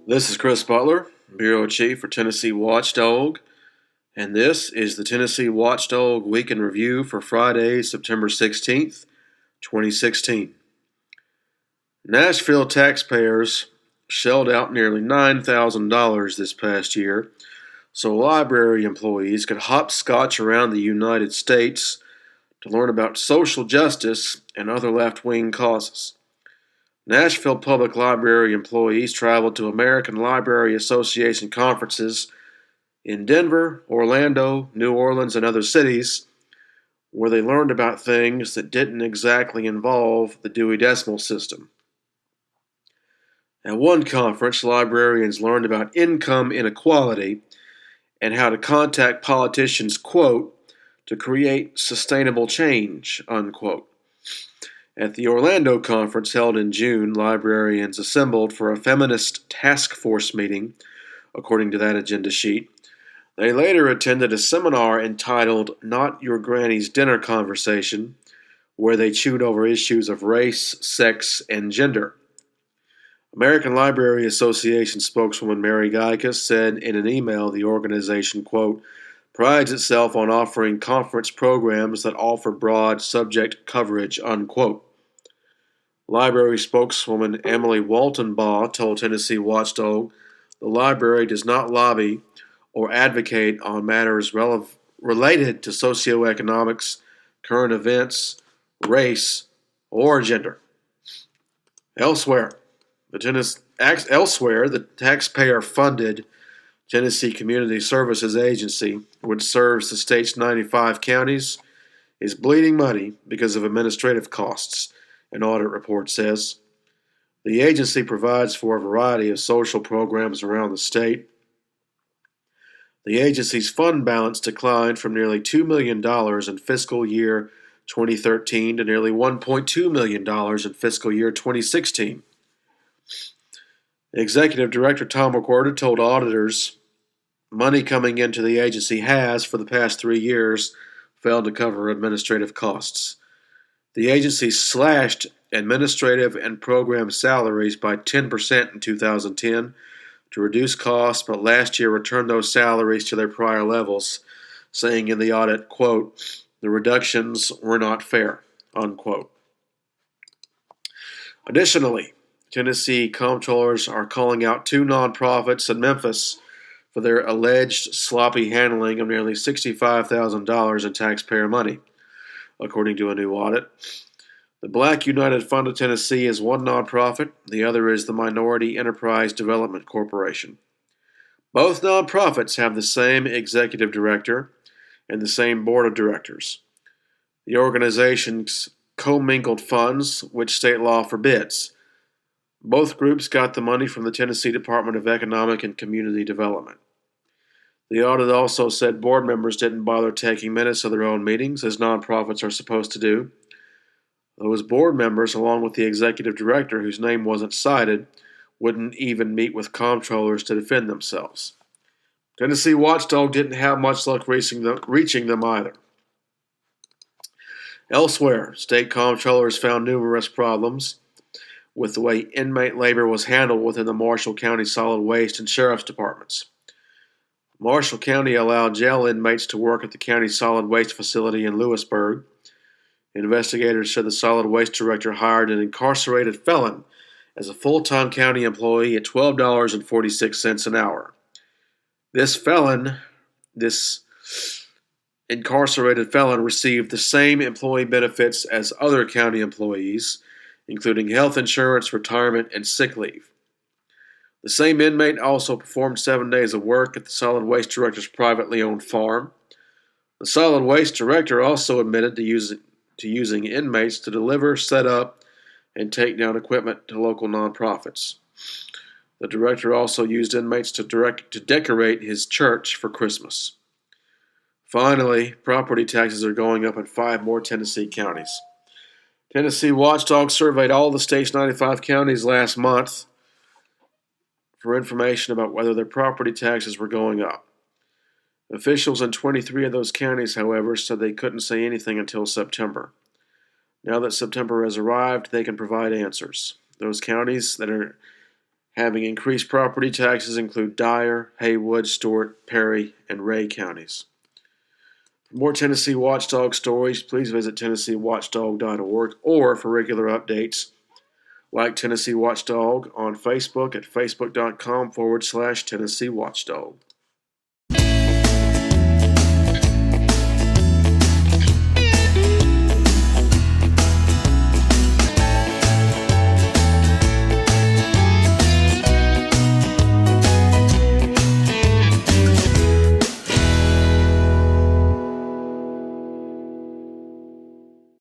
This is Chris Butler, Bureau Chief for Tennessee Watchdog, and this is the Tennessee Watchdog Week in Review for Friday, September 16th, 2016. Nashville taxpayers shelled out nearly $9,000 this past year so library employees could hopscotch around the United States to learn about social justice and other left-wing causes. Nashville Public Library employees traveled to American Library Association conferences in Denver, Orlando, New Orleans, and other cities where they learned about things that didn't exactly involve the Dewey Decimal System. At one conference, librarians learned about income inequality and how to contact politicians, quote, to create sustainable change, unquote. At the Orlando conference held in June, librarians assembled for a feminist task force meeting, according to that agenda sheet. They later attended a seminar entitled Not Your Granny's Dinner Conversation, where they chewed over issues of race, sex, and gender. American Library Association spokeswoman Mary Geikus said in an email the organization, quote, prides itself on offering conference programs that offer broad subject coverage, unquote. Library spokeswoman Emily Walton-Baugh told Tennessee Watchdog the library does not lobby or advocate on matters related to socioeconomics, current events, race, or gender. Elsewhere, the taxpayer-funded Tennessee Community Services Agency, which serves the state's 95 counties, is bleeding money because of administrative costs, an audit report says. The agency provides for a variety of social programs around the state. The agency's fund balance declined from nearly $2 million in fiscal year 2013 to nearly $1.2 million in fiscal year 2016. Executive Director Tom McWhorter told auditors money coming into the agency has, for the past 3 years, failed to cover administrative costs. The agency slashed administrative and program salaries by 10% in 2010 to reduce costs, but last year returned those salaries to their prior levels, saying in the audit, quote, the reductions were not fair, unquote. Additionally, Tennessee comptrollers are calling out 2 nonprofits in Memphis for their alleged sloppy handling of nearly $65,000 in taxpayer money, according to a new audit. The Black United Fund of Tennessee is one nonprofit. The other is the Minority Enterprise Development Corporation. Both nonprofits have the same executive director and the same board of directors. The organizations commingled funds, which state law forbids. Both groups got the money from the Tennessee Department of Economic and Community Development. The audit also said board members didn't bother taking minutes of their own meetings, as nonprofits are supposed to do. Those board members, along with the executive director, whose name wasn't cited, wouldn't even meet with comptrollers to defend themselves. Tennessee Watchdog didn't have much luck reaching them either. Elsewhere, state comptrollers found numerous problems with the way inmate labor was handled within the Marshall County Solid Waste and Sheriff's Departments. Marshall County allowed jail inmates to work at the county solid waste facility in Lewisburg. Investigators said the solid waste director hired an incarcerated felon as a full-time county employee at $12.46 an hour. This incarcerated felon received the same employee benefits as other county employees, including health insurance, retirement, and sick leave. The same inmate also performed 7 days of work at the solid waste director's privately owned farm. The solid waste director also admitted to using inmates to deliver, set up, and take down equipment to local nonprofits. The director also used inmates to decorate his church for Christmas. Finally, property taxes are going up in 5 more Tennessee counties. Tennessee Watchdog surveyed all the state's 95 counties last month for information about whether their property taxes were going up. Officials in 23 of those counties, however, said they couldn't say anything until September. Now that September has arrived, they can provide answers. Those counties that having increased property taxes include Dyer, Haywood, Stewart, Perry, and Ray counties. For more Tennessee Watchdog stories, please visit TennesseeWatchdog.org, or for regular updates, like Tennessee Watchdog on Facebook at facebook.com/Tennessee Watchdog.